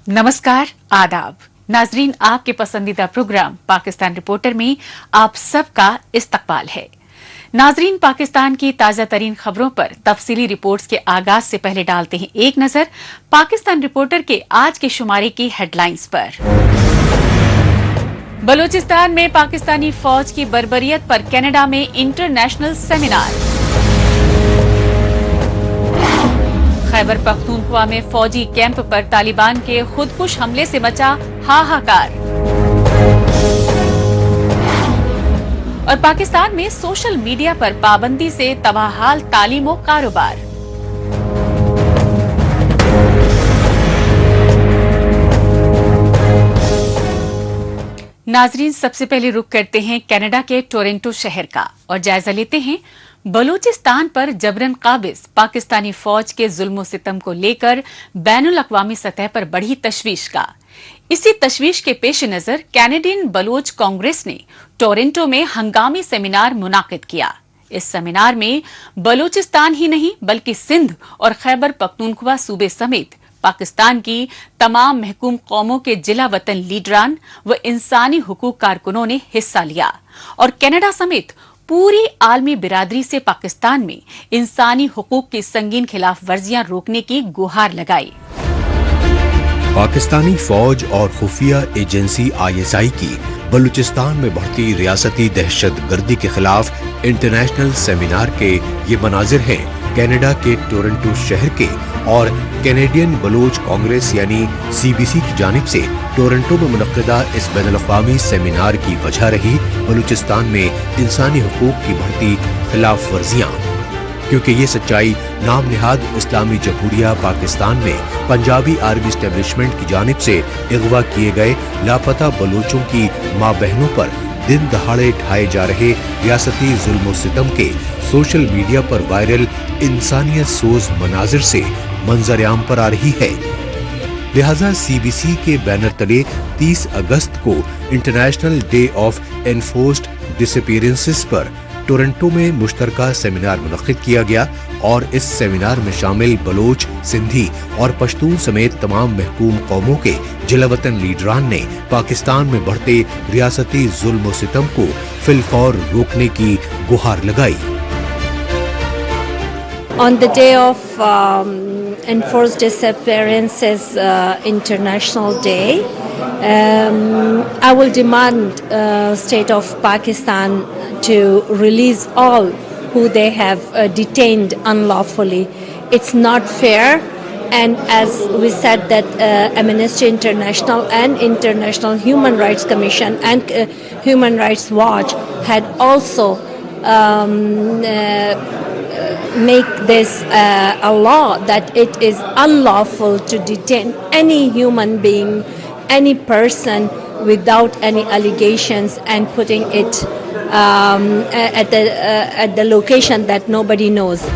नमस्कार, आदाब नाजरीन, आपके पसंदीदा प्रोग्राम पाकिस्तान रिपोर्टर में आप सबका इस्तकबाल है। नाजरीन, पाकिस्तान की ताजा तरीन खबरों पर तफसीली रिपोर्ट्स के आगाज से पहले डालते हैं एक नजर पाकिस्तान रिपोर्टर के आज के शुमारे की हेडलाइंस पर। बलूचिस्तान में पाकिस्तानी फौज की बर्बरियत पर कनाडा में इंटरनेशनल सेमिनार। खैबर पख्तूनख्वा में फौजी कैंप पर तालिबान के खुदकुश हमले से मचा हाहाकार। और पाकिस्तान में सोशल मीडिया पर पाबंदी से तबाहाल तालीम और कारोबार। नाजरीन, सबसे पहले रुख करते हैं कनाडा के टोरंटो शहर का और जायजा लेते हैं बलूचिस्तान पर जबरन काबिज पाकिस्तानी फौज के जुल्म सितम को लेकर बैनुल अक़वामी सतह पर बढ़ी तशवीश का। इसी तशवीश के पेश नजर कैनेडियन बलोच कांग्रेस ने टोरंटो में हंगामी सेमिनार मुनाकिद किया। इस सेमिनार में बलूचिस्तान ही नहीं बल्कि सिंध और खैबर पख्तूनख्वा सूबे समेत पाकिस्तान की तमाम महकूम कौमों के जिला वतन लीडरान व इंसानी हुकूक कारकुनों ने हिस्सा लिया और कनाडा समेत पूरी आलमी बिरादरी से पाकिस्तान में इंसानी हुकूक की संगीन खिलाफ वर्जियां रोकने की गुहार लगाई। पाकिस्तानी फौज और खुफिया एजेंसी ISI की बलूचिस्तान में बढ़ती रियासती दहशत गर्दी के खिलाफ इंटरनेशनल सेमिनार के ये मनाजिर हैं कनाडा के टोरंटो शहर के और कैनेडियन बलोच कांग्रेस यानी CBC की जानिब से टोरंटो में मुनक्किदा इस बैनुल-अक़वामी सेमिनार की वजह रही बलूचिस्तान में इंसानी हुकूक की बढ़ती खिलाफ वर्जियां, क्योंकि ये सच्चाई नाम निहाद इस्लामी जमहूरिया पाकिस्तान में पंजाबी आर्मी एस्टेब्लिशमेंट की जानिब से अगवा किए गए लापता बलोचों की माँ बहनों पर दिन दहाड़े ढाए जा रहे रियासती जुल्म सितम के सोशल मीडिया पर वायरल इंसानियत सोज मनाजिर से मंजर आम पर आ रही है। लिहाजा CBC के बैनर तले 30 अगस्त को international day of enforced disappearances पर टोरंटो में मुश्तरका सेमिनार मुनक्किद किया गया और इस सेमिनार में शामिल बलोच, सिंधी और पश्तून समेत तमाम महकूम कौमों के जिलावतन लीडरान ने पाकिस्तान में बढ़ते रियासती जुल्म सितम को फिलफौर रोकने की गुहार लगाई। On the day of Enforced Disappearances International Day, I will demand State of Pakistan to release all who they have detained unlawfully. It's not fair, and as we said that Amnesty International and International Human Rights Commission and Human Rights Watch had also make this a law that it is unlawful to detain any human being, any person without any allegations and putting it at the location that nobody knows.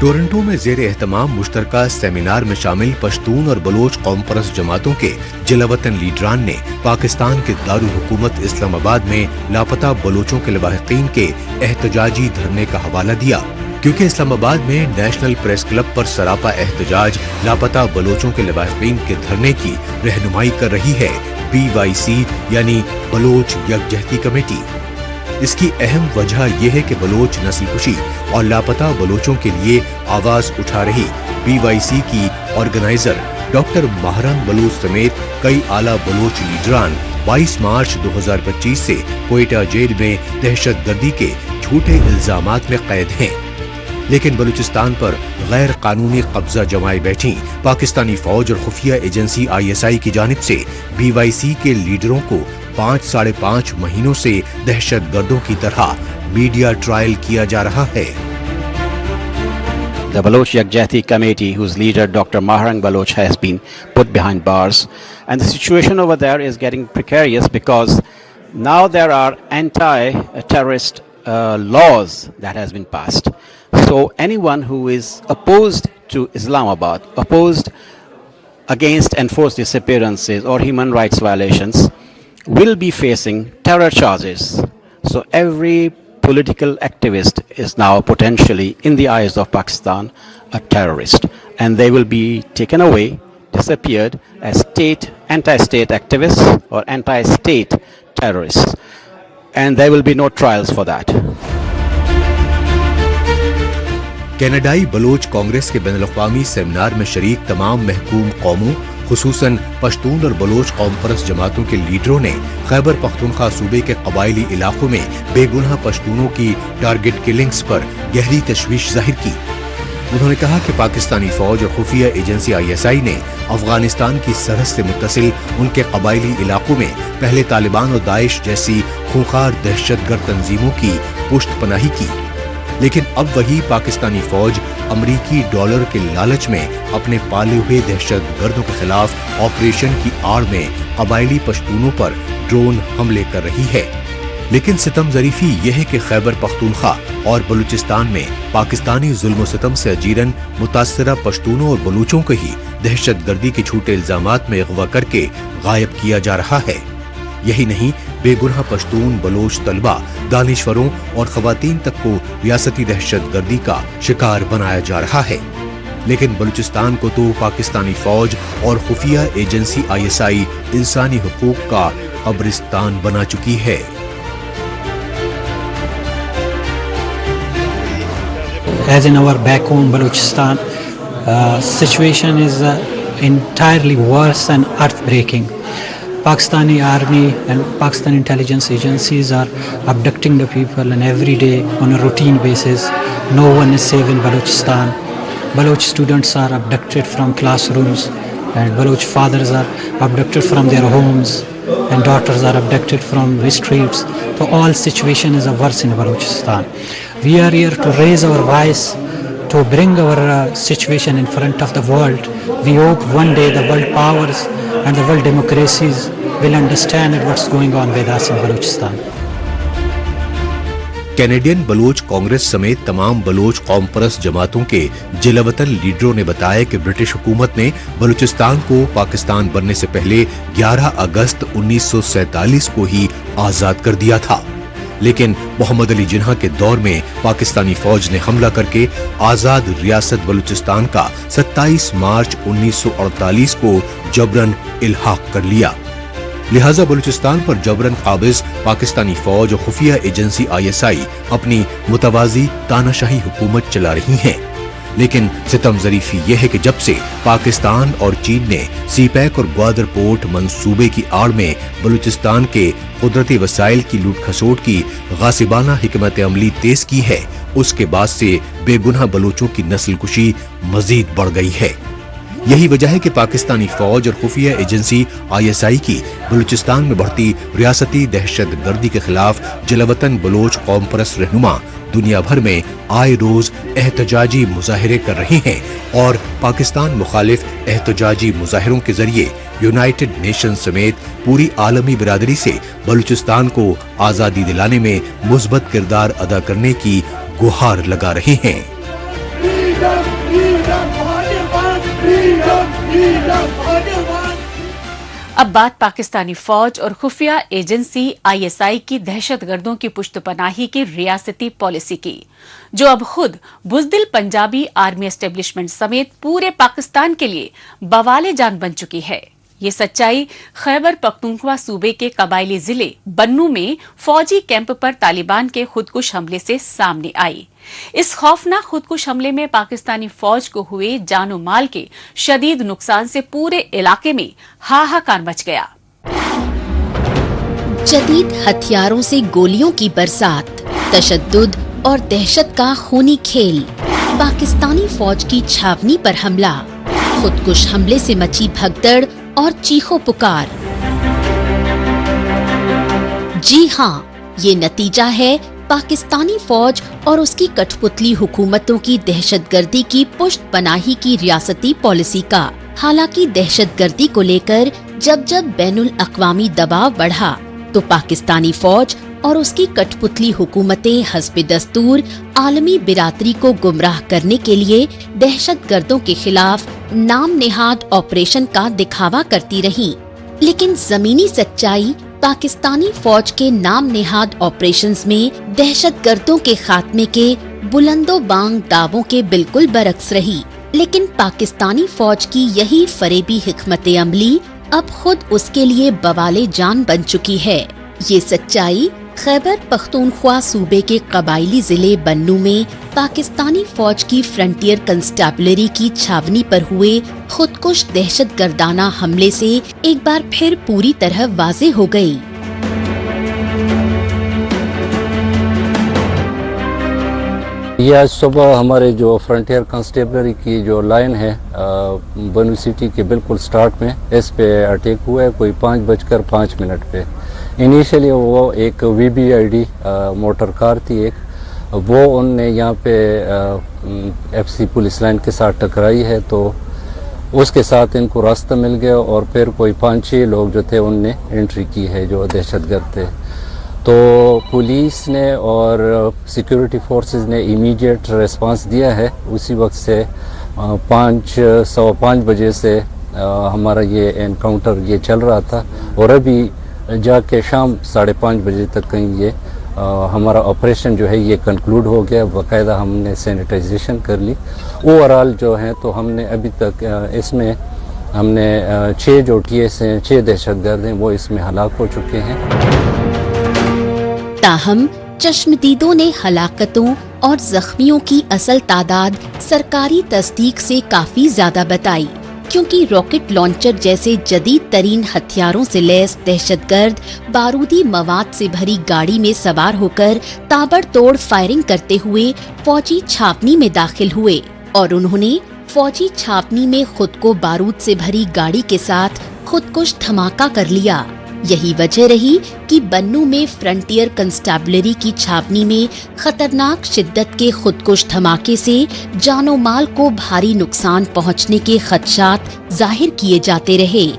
Toronto में ज़ेर एहतमाम मुश्तरका seminar में शामिल पश्तून और Bloch कौम परस्त जमातों के जिलावतन लीडरान ने पाकिस्तान के दारुल हुकूमत इस्लामाबाद में लापता बलोचों के लवाहिकीन के एहतजाजी धरने का हवाला दिया, क्योंकि इस्लामाबाद में नेशनल प्रेस क्लब पर सरापा एहतजाज लापता बलोचों के लवाहिकीन के धरने की रहनुमाई कर रही है BYC यानी बलोच यकजहती कमेटी। इसकी अहम वजह यह है कि बलोच नस्लकुशी और लापता बलोचों के लिए आवाज उठा रही BYC की ऑर्गेनाइजर डॉक्टर महरंग बलूच समेत कई आला बलोच लीडरान 22 मार्च 2025 से कोयटा जेल में दहशतगर्दी के झूठे इल्जामात में कैद हैं। लेकिन बलूचिस्तान पर गैर कानूनी कब्जा जमाए बैठी पाकिस्तानी फौज और खुफिया एजेंसी ISI की जानिब से BYC के लीडरों को 5-5.5 महीनों से दहशतगर्दों की तरह मीडिया ट्रायल किया जा रहा है। The Baloch Yakjahti Committee, whose leader Dr. Mahrang Baloch has been put behind bars, and the situation over there is getting precarious because now there are anti-terrorist laws that has been passed. So anyone who is opposed to Islamabad, opposed against enforced disappearances or human rights violations, will be facing terror charges. So every political activist is now potentially, in the eyes of Pakistan, a terrorist, and they will be taken away, disappeared as anti-state activists or anti-state terrorists. And there will be no trials for that. कनाडाई Bloch Congress के बैनुल-अक़वामी seminar में शरीक तमाम महकूम कौमों खुसूसन पश्तून और Bloch कौम परस्त जमातों के लीडरों ने खैबर पख्तूनख्वा सूबे के कबायली इलाकों में बेगुनाह पश्तूनों की टारगेट किलिंग्स पर गहरी तशवीश जाहिर की। उन्होंने कहा कि पाकिस्तानी फौज और खुफिया एजेंसी ISI ने अफगानिस्तान की सरहद से मुत्तसिल उनके कबायली इलाकों में पहले तालिबान और दाइश जैसी खूंखार दहशतगर्द तंजीमों की पुष्ट पनाही की, लेकिन अब वही पाकिस्तानी फौज अमरीकी डॉलर के लालच में अपने पाले हुए दहशतगर्दों के खिलाफ ऑपरेशन की आड़ में कबायली पश्तूनों पर ड्रोन हमले कर रही है। लेकिन सितम ज़रीफी यह है कि खैबर पख्तूनख्वा और बलूचिस्तान में पाकिस्तानी जुल्म सितम से अजीरन मुतासरा पश्तूनों और बलूचों को ही दहशतगर्दी के झूठे इल्जामात में अगवा करके गायब किया जा रहा है। यही नहीं, बेगुनाह पश्तून बलोच तलबा, दानिश्वरों और खवातीन तक को रियासती दहशतगर्दी का शिकार बनाया जा रहा है। लेकिन बलूचिस्तान को तो पाकिस्तानी फौज और खुफिया एजेंसी ISI इंसानी हुकूक का कब्रिस्तान बना चुकी है। As in our back home Balochistan, situation is entirely worse and earth-breaking. Pakistani army and Pakistan intelligence agencies are abducting the people, and every day on a routine basis. No one is safe in Balochistan. Baloch students are abducted from classrooms, and Baloch fathers are abducted from their homes, and daughters are abducted from the streets. So all situation is worse in Balochistan. We are here to raise our voice, to bring our situation in front of the world. We hope one day the world powers and the world democracies will understand what's going on with us in Balochistan. Canadian Baloch Congress समेत तमाम Bloch कौम परस्त जमातों के जिलावतन लीडरों ने बताया कि British हुकूमत ने बलूचिस्तान को पाकिस्तान बनने से पहले 11 अगस्त 1947 को ही आजाद कर दिया था, लेकिन मोहम्मद अली जिन्ना के दौर में पाकिस्तानी फौज ने हमला करके आजाद रियासत बलूचिस्तान का 27 मार्च 1948 को जबरन इल्हाक कर लिया। लिहाजा बलूचिस्तान पर जबरन काबिज पाकिस्तानी फौज और खुफिया एजेंसी ISI अपनी मुतवाजी तानाशाही हुकूमत चला रही हैं। लेकिन सितम ज़रीफी यह है कि जब से पाकिस्तान और चीन ने सीपैक और ग्वादर पोर्ट मंसूबे की आड़ में बलूचिस्तान के कुदरती वसाइल की लूट खसोट की गासिबाना हिकमत अमली तेज की है, उसके बाद से बेगुनाह बलूचों की नस्ल कुशी मजीद बढ़ गई है। यही वजह है कि पाकिस्तानी फौज और खुफिया एजेंसी ISI की बलूचिस्तान में बढ़ती रियासती दहशतगर्दी के खिलाफ जलावतन बलोच कौम परस्त रहनुमा दुनिया भर में आए रोज एहतजाजी मुजाहिरे कर रहे हैं और पाकिस्तान मुखालिफ एहतजाजी मुजाहिरों के जरिए यूनाइटेड नेशन समेत पूरी आलमी बिरादरी से बलूचिस्तान को आजादी दिलाने में मुस्बत किरदार अदा करने की गुहार लगा रहे हैं। अब बात पाकिस्तानी फौज और खुफिया एजेंसी ISI की दहशतगर्दों की पुश्तपनाही की रियासती पॉलिसी की, जो अब खुद बुज़दिल पंजाबी आर्मी एस्टेब्लिशमेंट समेत पूरे पाकिस्तान के लिए बवाले जान बन चुकी है। ये सच्चाई खैबर पख्तूनख्वा सूबे के कबायली जिले बन्नू में फौजी कैंप पर तालिबान के खुदकुश हमले से सामने आई। इस खौफनाक खुदकुश हमले में पाकिस्तानी फौज को हुए जानो माल के शदीद नुकसान से पूरे इलाके में हाहाकार मच गया। जदीद हथियारों से गोलियों की बरसात, तशद्दुद और दहशत का खूनी खेल, पाकिस्तानी फौज की छावनी पर हमला, खुदकुश हमले से मची भगदड़ और चीखो पुकार। जी हाँ, ये नतीजा है पाकिस्तानी फौज और उसकी कठपुतली हुकूमतों की दहशतगर्दी की पुष्ट पनाही की रियासती पॉलिसी का। हालांकि दहशतगर्दी को लेकर जब जब बैनुल अक़वामी दबाव बढ़ा तो पाकिस्तानी फौज और उसकी कठपुतली हुकूमतें हस्बे दस्तूर आलमी बिरादरी को गुमराह करने के लिए दहशतगर्दों के खिलाफ नाम नेहाद ऑपरेशन का दिखावा करती रहीं। लेकिन जमीनी सच्चाई पाकिस्तानी फौज के नाम नेहाद ऑपरेशंस में दहशतगर्दों के खात्मे के बुलंदो बांग दावों के बिल्कुल बरक्स रही। लेकिन पाकिस्तानी फौज की यही फरेबी हिकमत अमली अब खुद उसके लिए बवाले जान बन चुकी है। ये सच्चाई खैबर पख्तूनख्वा सूबे के कबायली जिले बन्नू में पाकिस्तानी फौज की फ्रंटियर कंस्टेबलरी की छावनी पर हुए खुदकुश दहशतगर्दाना हमले से एक बार फिर पूरी तरह वाज़े हो गई। ये आज सुबह हमारे जो फ्रंटियर कांस्टेबलरी की जो लाइन है बन्नू सिटी के बिल्कुल स्टार्ट में इस पे अटैक हुआ है कोई 5:05 पे। इनिशियली वो एक VBID मोटर कार थी एक, वो उनने यहाँ पे FC पुलिस लाइन के साथ टकराई है, तो उसके साथ इनको रास्ता मिल गया और फिर कोई 5-6 लोग जो थे उनने एंट्री की है जो दहशतगर्द थे। तो पुलिस ने और सिक्योरिटी फोर्सेस ने इमीडिएट रिस्पांस दिया है। उसी वक्त से 5:15 बजे से हमारा ये एनकाउंटर ये चल रहा था और अभी जाके शाम 5:30 बजे तक कहीं ये हमारा ऑपरेशन जो है ये कंक्लूड हो गया। बाकायदा हमने सैनिटाइजेशन कर ली। ओवरऑल जो है तो हमने अभी तक इसमें हमने 6 जो TS हैं, 6 दहशतगर्द हैं, वो इसमें हलाक हो चुके हैं। ताहम चश्मदीदों ने हलाकतों और जख्मियों की असल तादाद सरकारी तस्दीक से काफी ज्यादा बताई, क्योंकि रॉकेट लॉन्चर जैसे जदीद तरीन हथियारों से लैस दहशतगर्द बारूदी मवाद से भरी गाड़ी में सवार होकर ताबड़तोड़ फायरिंग करते हुए फौजी छावनी में दाखिल हुए और उन्होंने फौजी छावनी में खुद को बारूद से भरी गाड़ी के साथ खुदकुश धमाका कर लिया। यही वजह रही कि बन्नू में फ्रंटियर कंस्टेबलरी की छावनी में खतरनाक शिद्दत के खुदकुश धमाके से जानो माल को भारी नुकसान पहुंचने के खदशात जाहिर किए जाते रहे।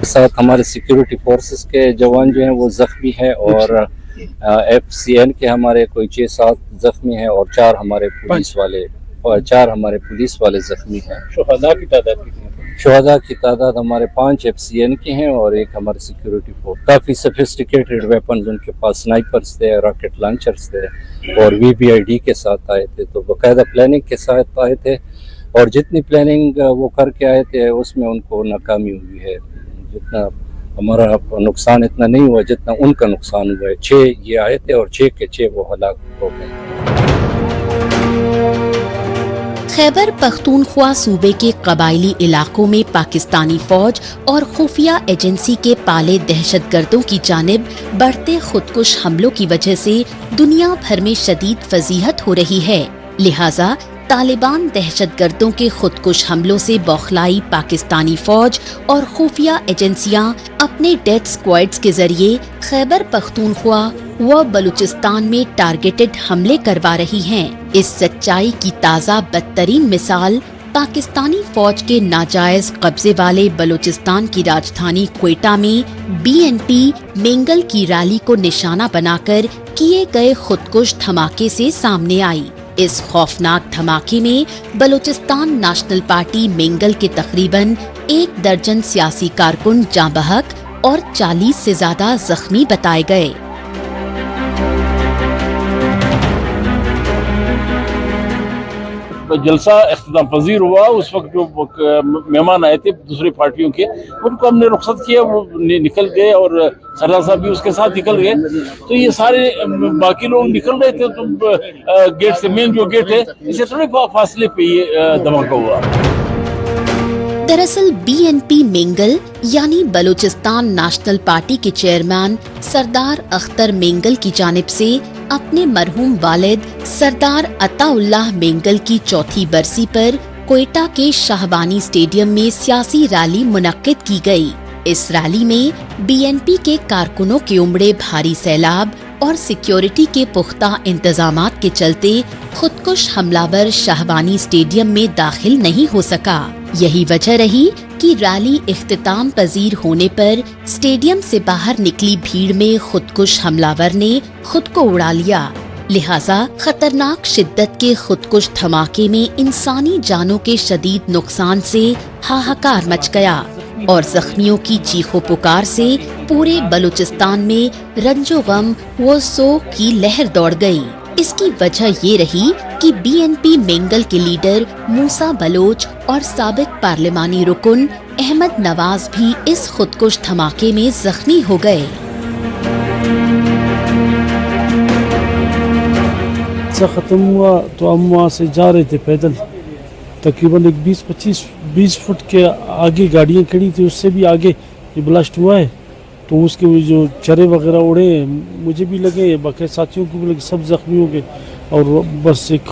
साथ हमारे सिक्योरिटी फोर्सेस के जवान जो हैं वो जख्मी हैं और FCN के हमारे कोई 6-7 जख्मी हैं और 4 हमारे पुलिस वाले जख्मी हैं। शुहदा की तादाद कितनी है? शुहदा की तादाद हमारे 5 FCN के हैं और एक हमारे सिक्योरिटी फोर्स। काफ़ी सोफिस्टिकेटेड वेपन्स उनके पास, स्नाइपर्स थे, रॉकेट लॉन्चर्स थे और VBID के साथ आए थे, तो बाकायदा प्लानिंग के साथ आए थे और जितनी प्लानिंग वो करके आए थे उसमें उनको नाकामी हुई है। जितना हमारा नुकसान इतना नहीं हुआ जितना उनका नुकसान हुआ है। 6 ये आए थे और 6 के 6 वो हलाक हो गए। खैबर पख्तूनख्वा सूबे के कबायली इलाकों में पाकिस्तानी फौज और खुफिया एजेंसी के पाले दहशतगर्दों की जानिब बढ़ते खुदकुश हमलों की वजह से दुनिया भर में शदीद फजीहत हो रही है। लिहाजा तालिबान दहशतगर्दों के खुदकुश हमलों से बौखलाई पाकिस्तानी फौज और खुफिया एजेंसियां अपने डेथ स्क्वाड्स के जरिए खैबर पख्तूनख्वा व बलूचिस्तान में टारगेटेड हमले करवा रही हैं। इस सच्चाई की ताज़ा बदतरीन मिसाल पाकिस्तानी फौज के नाजायज कब्जे वाले बलूचिस्तान की राजधानी क्वेटा में BNP मेंगल की रैली को निशाना बनाकर किए गए खुदकुश धमाके से सामने आई। इस खौफनाक धमाके में बलूचिस्तान नेशनल पार्टी मेंगल के तकरीबन 1 दर्जन सियासी कारकुन जाँ बहक और 40 से ज्यादा जख्मी बताए गए। जलसा इख्तिताम पजीर हुआ, उस वक्त जो मेहमान आए थे दूसरी पार्टियों के उनको हमने रुखसत किया, वो निकल गए और सरदार साहब भी उसके साथ निकल गए। तो ये सारे बाकी लोग निकल रहे थे तो गेट से, मेन जो गेट है, इससे थोड़े फासले पे ये धमाका हुआ। दरअसल BNP मेंगल यानी बलूचिस्तान नेशनल पार्टी के चेयरमैन सरदार अख्तर मेंगल की जानिब से अपने मरहूम वालिद सरदार अताउल्लाह मेंगल की 4थी बरसी पर क्वेटा के शाहबानी स्टेडियम में सियासी रैली मुनक्किद की गई। इस रैली में BNP के कारकुनों के उमड़े भारी सैलाब और सिक्योरिटी के पुख्ता इंतजामात के चलते खुदकुश हमलावर शाहबानी स्टेडियम में दाखिल नहीं हो सका। यही वजह रही कि रैली इख्तिताम पजीर होने पर स्टेडियम से बाहर निकली भीड़ में खुदकुश हमलावर ने खुद को उड़ा लिया। लिहाजा खतरनाक शिद्दत के खुदकुश धमाके में इंसानी जानों के शदीद नुकसान से हाहाकार मच गया और जख्मियों की चीखों पुकार से पूरे बलूचिस्तान में रंजो गम व सोग की लहर दौड़ गई। اس کی وجہ یہ رہی کہ BNP مینگل کے لیڈر موسیٰ بلوچ اور سابق پارلیمانی رکن احمد نواز بھی اس خودکش دھماکے میں زخمی ہو گئے۔ ختم ہوا تو ہم وہاں سے جا رہے تھے پیدل، تقریباً ایک 20 فٹ کے آگے گاڑیاں کھڑی تھی، اس سے بھی آگے یہ بلاسٹ ہوا ہے، تو اس کے جو چرے وغیرہ اڑے ہیں، مجھے بھی لگے، باقی ساتھیوں کو بھی لگے، سب زخمی ہو گئے، اور بس ایک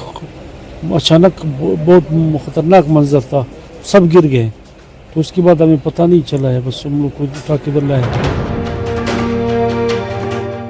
اچانک بہت خطرناک منظر تھا، سب گر گئے، تو اس کے بعد ہمیں پتہ نہیں چلا ہے، بس ہم لوگ کو اٹھا کے ڈلا ہے۔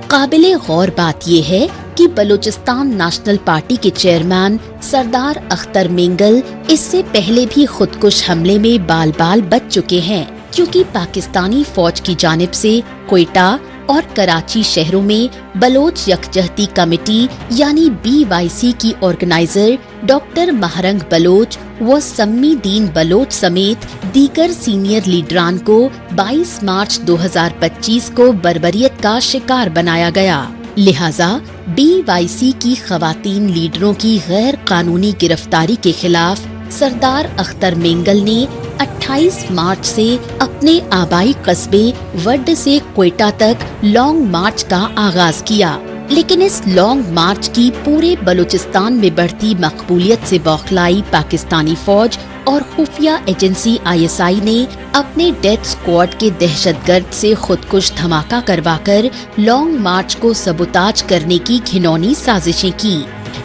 قابل غور بات یہ ہے کہ بلوچستان نیشنل پارٹی کے چیئرمین سردار اختر مینگل اس سے پہلے بھی خودکش حملے میں بال بال بچ چکے ہیں، کیونکہ پاکستانی فوج کی جانب سے کوئٹہ اور کراچی شہروں میں بلوچ یکجہتی کمیٹی یعنی BYC کی آرگنائزر ڈاکٹر مہرنگ بلوچ و سمی دین بلوچ سمیت دیگر سینئر لیڈران کو 22 مارچ 2025 کو بربریت کا شکار بنایا گیا، لہٰذا BYC کی خواتین لیڈروں کی غیر قانونی گرفتاری کے خلاف سردار اختر مینگل نے 28 مارچ سے اپنے آبائی قصبے وڈ سے کوئٹہ تک لانگ مارچ کا آغاز کیا، لیکن اس لانگ مارچ کی پورے بلوچستان میں بڑھتی مقبولیت سے بوکھلائی پاکستانی فوج اور خفیہ ایجنسی ISI نے اپنے ڈیتھ اسکواڈ کے دہشت گرد سے خودکش دھماکہ کروا کر لانگ مارچ کو سبوتاج کرنے کی گھنونی سازشیں کی۔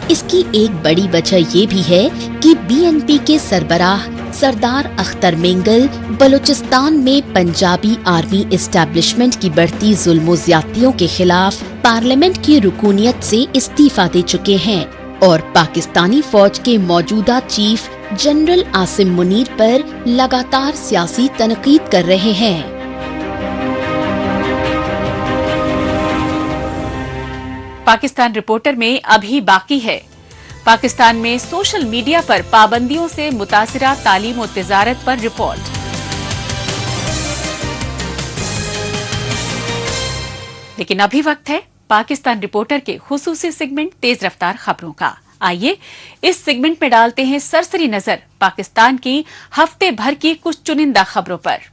اس کی ایک بڑی وجہ یہ بھی ہے کہ BNP کے سربراہ سردار اختر مینگل بلوچستان میں پنجابی آرمی اسٹیبلشمنٹ کی بڑھتی ظلم و زیادتیوں کے خلاف پارلیمنٹ کی رکونیت سے استعفیٰ دے چکے ہیں اور پاکستانی فوج کے موجودہ چیف جنرل عاصم منیر پر لگاتار سیاسی تنقید کر رہے ہیں۔ پاکستان رپورٹر میں ابھی باقی ہے، پاکستان میں سوشل میڈیا پر پابندیوں سے متاثرہ تعلیم و تجارت پر رپورٹ۔ لیکن ابھی وقت ہے پاکستان رپورٹر کے خصوصی سیگمنٹ تیز رفتار خبروں کا۔ آئیے اس سیگمنٹ میں ڈالتے ہیں سرسری نظر پاکستان کی ہفتے بھر کی کچھ چنندہ خبروں پر۔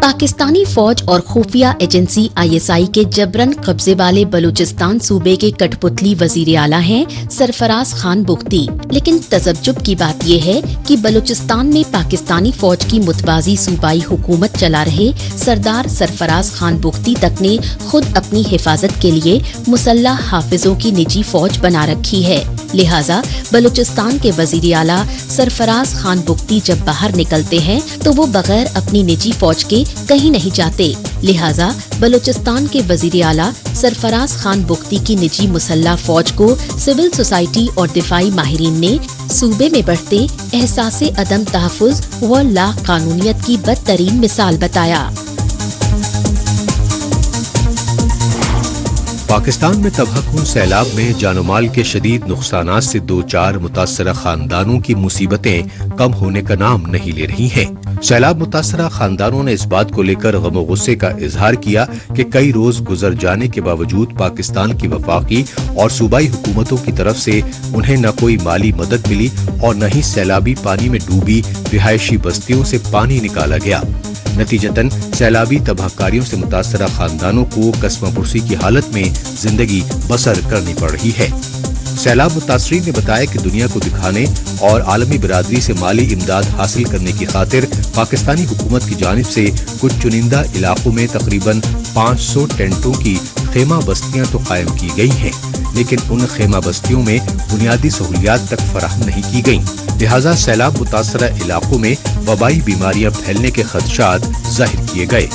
پاکستانی فوج اور خفیہ ایجنسی ISI کے جبرن قبضے والے بلوچستان صوبے کے کٹ پتلی وزیر اعلیٰ ہیں سرفراز خان بگٹی، لیکن تعجب کی بات یہ ہے کہ بلوچستان میں پاکستانی فوج کی متوازی صوبائی حکومت چلا رہے سردار سرفراز خان بگٹی تک نے خود اپنی حفاظت کے لیے مسلح حافظوں کی نجی فوج بنا رکھی ہے، لہٰذا بلوچستان کے وزیر اعلیٰ سرفراز خان بگٹی جب باہر نکلتے ہیں تو وہ بغیر اپنی نجی فوج کے کہیں نہیں جاتے، لہٰذا بلوچستان کے وزیر اعلیٰ سرفراز خان بگٹی کی نجی مسلح فوج کو سول سوسائٹی اور دفاعی ماہرین نے صوبے میں بڑھتے احساس عدم تحفظ و لا قانونیت کی بدترین مثال بتایا۔ پاکستان میں تباہ کن سیلاب میں جان و مال کے شدید نقصانات سے دو چار متاثرہ خاندانوں کی مصیبتیں کم ہونے کا نام نہیں لے رہی ہیں۔ سیلاب متاثرہ خاندانوں نے اس بات کو لے کر غم و غصے کا اظہار کیا کہ کئی روز گزر جانے کے باوجود پاکستان کی وفاقی اور صوبائی حکومتوں کی طرف سے انہیں نہ کوئی مالی مدد ملی اور نہ ہی سیلابی پانی میں ڈوبی رہائشی بستیوں سے پانی نکالا گیا۔ نتیجتاً سیلابی تباہ کاریوں سے متاثرہ خاندانوں کو کسمہ پرسی کی حالت میں زندگی بسر کرنی پڑ رہی ہے۔ سیلاب متاثرین نے بتایا کہ دنیا کو دکھانے اور عالمی برادری سے مالی امداد حاصل کرنے کی خاطر پاکستانی حکومت کی جانب سے کچھ چنندہ علاقوں میں تقریباً 500 ٹینٹوں کی خیمہ بستیاں تو قائم کی گئی ہیں، لیکن ان خیمہ بستیوں میں بنیادی سہولیات تک فراہم نہیں کی گئیں، لہٰذا سیلاب متاثرہ علاقوں میں وبائی بیماریاں پھیلنے کے خدشات ظاہر کیے گئے۔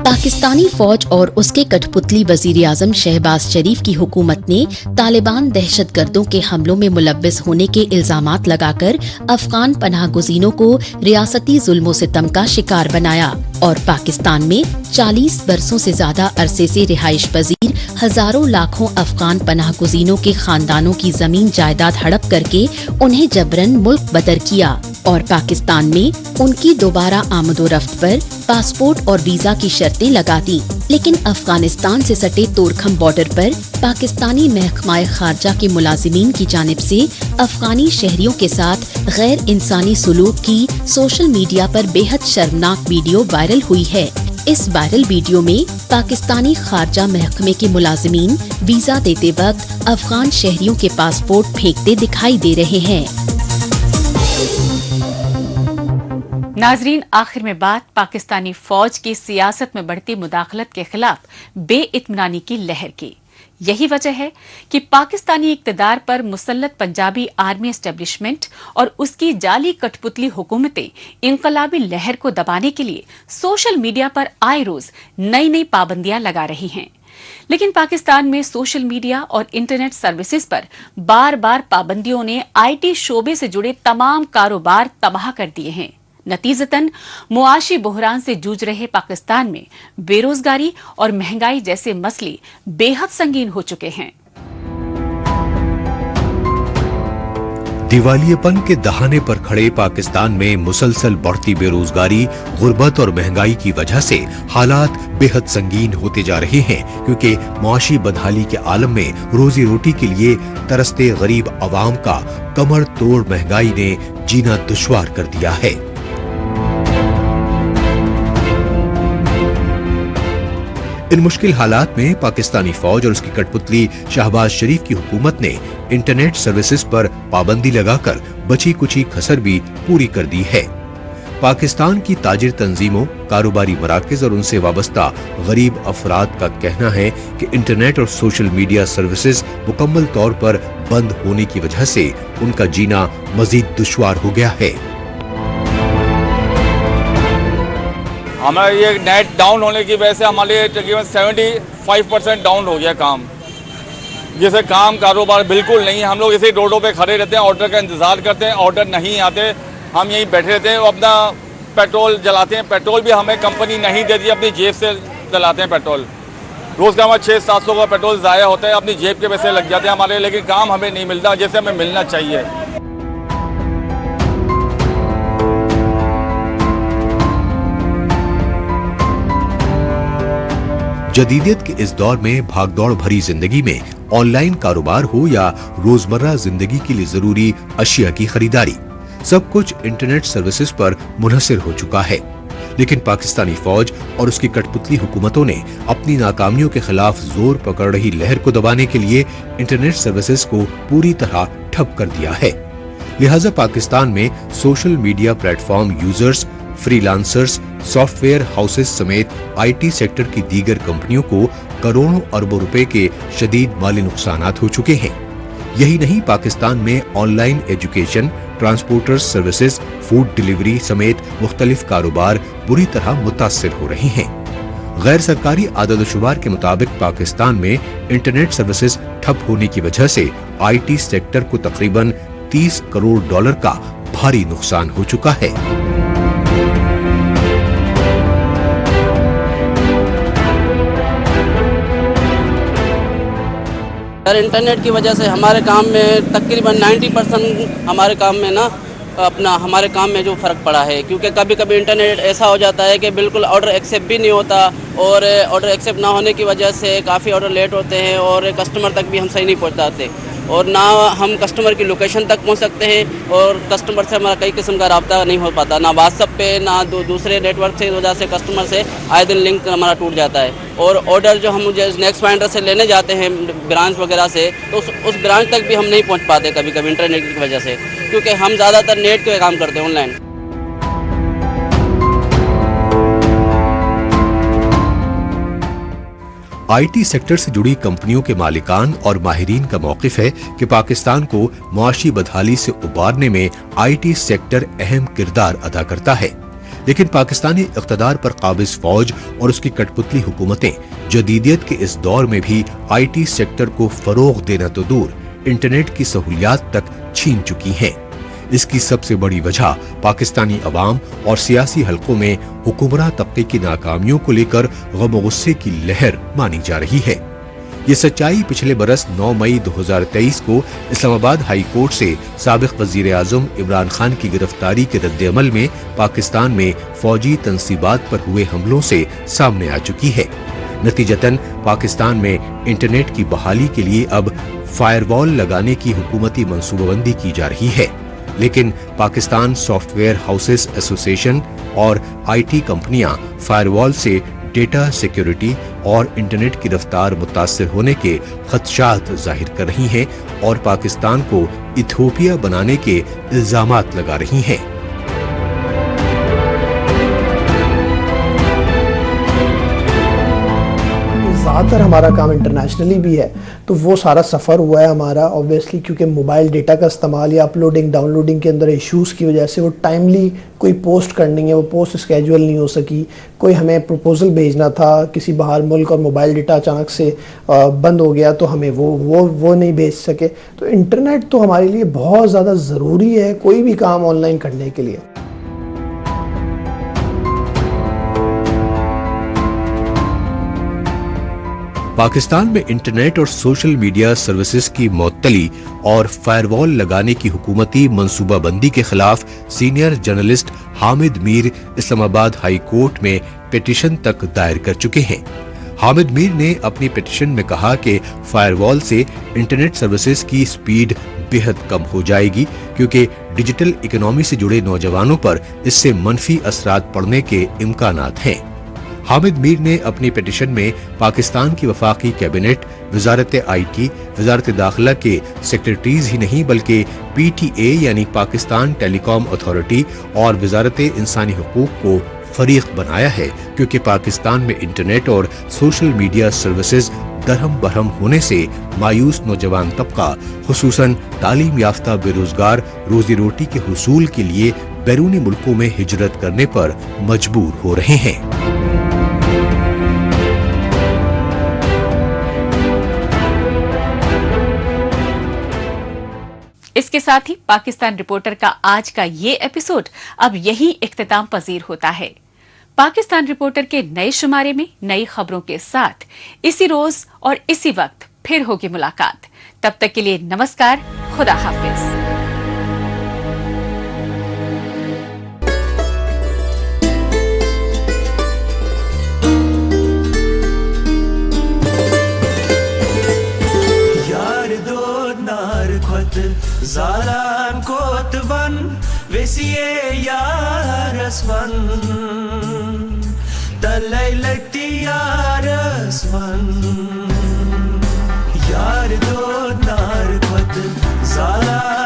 پاکستانی فوج اور اس کے کٹ پتلی وزیر اعظم شہباز شریف کی حکومت نے طالبان دہشت گردوں کے حملوں میں ملوث ہونے کے الزامات لگا کر افغان پناہ گزینوں کو ریاستی ظلم و ستم کا شکار بنایا اور پاکستان میں 40 برسوں سے زیادہ عرصے سے رہائش پذیر ہزاروں لاکھوں افغان پناہ گزینوں کے خاندانوں کی زمین جائیداد ہڑپ کر کے انہیں جبرن ملک بدر کیا۔ और पाकिस्तान में उनकी दोबारा आमदोरफ्त पर पासपोर्ट और वीजा की शर्तें लगा दी। लेकिन अफगानिस्तान से सटे तोरखम बॉर्डर पर पाकिस्तानी महकमा खारजा के मुलाजिमीन की जानिब से अफगानी शहरियों के साथ गैर इंसानी सलूक की सोशल मीडिया पर बेहद शर्मनाक वीडियो वायरल हुई है। इस वायरल वीडियो में पाकिस्तानी खारजा महकमे के मुलाजिमीन वीजा देते वक्त अफगान शहरियों के पासपोर्ट फेंकते दिखाई दे रहे हैं। नाजरीन, आखिर में बात पाकिस्तानी फौज की सियासत में बढ़ती मुदाखलत के खिलाफ बेइत्मीनानी की लहर की। यही वजह है कि पाकिस्तानी इक्तदार पर मुसल्लत पंजाबी आर्मी एस्टेब्लिशमेंट और उसकी जाली कठपुतली हुकूमतें इंकलाबी लहर को दबाने के लिए सोशल मीडिया पर आए रोज नई नई पाबंदियां लगा रही हैं। लेकिन पाकिस्तान में सोशल मीडिया और इंटरनेट सर्विसेज पर बार बार पाबंदियों ने आईटी शोबे से जुड़े तमाम कारोबार तबाह कर दिए हैं। नतीजतन मुआशी बहरान से जूझ रहे पाकिस्तान में बेरोजगारी और महंगाई जैसे मसले बेहद संगीन हो चुके हैं। दिवालियेपन के दहाने पर खड़े पाकिस्तान में मुसलसल बढ़ती बेरोजगारी, गुर्बत और महंगाई की वजह से हालात बेहद संगीन होते जा रहे हैं, क्योंकि मुआशी बदहाली के आलम में रोजी रोटी के लिए तरसते गरीब अवाम का कमर तोड़ महंगाई ने जीना दुश्वार कर दिया है। इन मुश्किल हालात में पाकिस्तानी फौज और उसकी कठपुतली शहबाज शरीफ की हुकूमत ने इंटरनेट सर्विसेज पर पाबंदी लगाकर बची कुची खसर भी पूरी कर दी है। पाकिस्तान की ताजिर तंजीमों, कारोबारी मराकज और उनसे वाबस्ता गरीब अफराद का कहना है कि इंटरनेट और सोशल मीडिया सर्विसेज मुकम्मल तौर पर बंद होने की वजह से उनका जीना मजीद दुश्वार हो गया है। हमारा ये नेट डाउन होने की वजह से हमारे तकरीबन 75% डाउन हो गया काम। जैसे काम कारोबार बिल्कुल नहीं है। हम लोग इसी रोडों पे खड़े रहते हैं, ऑर्डर का इंतज़ार करते हैं, ऑर्डर नहीं आते, हम यहीं बैठे रहते हैं और अपना पेट्रोल जलाते हैं। पेट्रोल भी हमें कंपनी नहीं देती, अपनी जेब से जलाते हैं पेट्रोल। रोज़ का हमारा 600-700 का पेट्रोल ज़ाया होता है, अपनी जेब के पैसे लग जाते हैं हमारे, लेकिन काम हमें नहीं मिलता जैसे हमें मिलना चाहिए। जदीदियत के इस दौर में भागदौड़ भरी जिंदगी में ऑनलाइन कारोबार हो या रोजमर्रा जिंदगी के लिए जरूरी अशिया की खरीदारी, सब कुछ इंटरनेट सर्विसेज पर मुनहसर हो चुका है। लेकिन पाकिस्तानी फौज और उसकी कठपुतली हुकूमतों ने अपनी नाकामियों के खिलाफ जोर पकड़ रही लहर को दबाने के लिए इंटरनेट सर्विसेज को पूरी तरह ठप कर दिया है। लिहाजा पाकिस्तान में social media platform users, freelancers, software houses समेत आईटी सेक्टर की दीगर कंपनियों को करोड़ों अरबों रुपए के शदीद माली नुकसानात हो चुके हैं। यही नहीं, पाकिस्तान में online education, transporter services, food delivery समेत मुख्तलिफ कारोबार बुरी तरह मुतासिर हो रहे हैं। गैर सरकारी आदद-ओ-शुमार के मुताबिक पाकिस्तान में इंटरनेट सर्विसेज ठप होने की वजह से आईटी सेक्टर को तकरीबन $30 करोड़ का भारी नुकसान हो चुका है। इंटरनेट की वजह से हमारे काम में तकरीबन 90% हमारे काम में ना हमारे काम में जो फ़र्क पड़ा है, क्योंकि कभी कभी इंटरनेट ऐसा हो जाता है कि बिल्कुल ऑर्डर एक्सेप्ट भी नहीं होता और ऑर्डर एक्सेप्ट ना होने की वजह से काफ़ी ऑर्डर लेट होते हैं और कस्टमर तक भी हम सही नहीं पहुंचाते और ना हम कस्टमर की लोकेशन तक पहुंच सकते हैं और कस्टमर से हमारा कई किस्म का रब्ता नहीं हो पाता, ना व्हाट्सएप पे ना दूसरे नेटवर्क से वजह से कस्टमर से आए दिन लिंक हमारा टूट जाता है। और ऑर्डर जो हम नेक्स्ट फाइंडर से लेने जाते हैं ब्रांच वगैरह से, तो उस ब्रांच तक भी हम नहीं पहुँच पाते कभी कभी इंटरनेट की वजह से, क्योंकि हम ज़्यादातर नेट पे काम करते हैं ऑनलाइन। आईटी सेक्टर से जुड़ी कंपनियों के मालिकान और माहिरीन का मौक़िफ़ है कि पाकिस्तान को मुआशी बदहाली से उबारने में आईटी सेक्टर अहम किरदार अदा करता है। लेकिन पाकिस्तानी इक़्तिदार पर काबिज फौज और उसकी कठपुतली हुकूमतें जदीदियत के इस दौर में भी आईटी सेक्टर को फरोग देना तो दूर, इंटरनेट की सहूलियात तक छीन चुकी हैं। इसकी सबसे बड़ी वजह पाकिस्तानी अवाम और सियासी हलकों में हुक्मरां तबके की नाकामियों को लेकर गम गुस्से की लहर मानी जा रही है। ये सच्चाई पिछले बरस 9 मई 2023 को इस्लामाबाद हाई कोर्ट से साबिक वजीर आजम इमरान खान की गिरफ्तारी के रद्द-ए-अमल में पाकिस्तान में फौजी तंसीबात पर हुए हमलों से सामने आ चुकी है। नतीजतन पाकिस्तान में इंटरनेट की बहाली के लिए अब फायरवॉल लगाने की हुकूमती मंसूबाबंदी की जा रही है, लेकिन पाकिस्तान सॉफ्टवेयर हाउसेस एसोसिएशन और IT कंपनियां फायरवॉल से डेटा सिक्योरिटी और इंटरनेट की रफ्तार मुतासिर होने के खदशात जाहिर कर रही हैं और पाकिस्तान को इथियोपिया बनाने के इल्जामात लगा रही हैं। ज़्यादातर हमारा काम इंटरनेशनली भी है, तो वो सारा सफ़र हुआ है हमारा ऑब्वियसली, क्योंकि मोबाइल डेटा का इस्तेमाल या अपलोडिंग डाउनलोडिंग के अंदर इश्यूज़ की वजह से वो टाइमली कोई पोस्ट करनी है, वो पोस्ट स्केड्यूल नहीं हो सकी। कोई हमें प्रपोजल भेजना था किसी बाहर मुल्क और मोबाइल डेटा अचानक से बंद हो गया तो हमें वो नहीं भेज सके। तो इंटरनेट तो हमारे लिए बहुत ज़्यादा ज़रूरी है कोई भी काम ऑनलाइन करने के लिए। पाकिस्तान में इंटरनेट और सोशल मीडिया सर्विसेज की मअतली और फायरवॉल लगाने की हुकूमती मंसूबाबंदी के खिलाफ senior journalist Hamid Mir Islamabad high court में पिटीशन तक दायर कर चुके हैं। हामिद मीर ने अपनी पिटीशन में कहा कि फायरवॉल से इंटरनेट सर्विसेज की स्पीड बेहद कम हो जाएगी, क्योंकि डिजिटल इकोनॉमी से जुड़े नौजवानों पर इससे मनफी असरात पड़ने के इम्कानात हैं। हामिद मीर ने अपनी पिटीशन में पाकिस्तान की वफाकी कैबिनेट, वजारत IT, वजारत दाखिला के सेक्रेटरीज ही नहीं बल्कि PTA यानी पाकिस्तान टेलीकॉम अथॉरिटी और वजारत इंसानी हुकूक को फरीक बनाया है, क्योंकि पाकिस्तान में इंटरनेट और सोशल मीडिया सर्विसेज दरहम बरहम होने से मायूस नौजवान तबका खुसूसन तालीम याफ्ता बेरोजगार रोजी रोटी के हुसूल के लिए बैरूनी मुल्कों में हिजरत करने पर मजबूर हो रहे हैं। इसके साथ ही पाकिस्तान रिपोर्टर का आज का ये एपिसोड अब यही इख्तिताम पजीर होता है। पाकिस्तान रिपोर्टर के नए शुमारे में नई खबरों के साथ इसी रोज और इसी वक्त फिर होगी मुलाकात। तब तक के लिए नमस्कार, खुदा हाफिज। Zalan kotvan vesiye yarasman talaylakti yarasman yar do nar khat zalan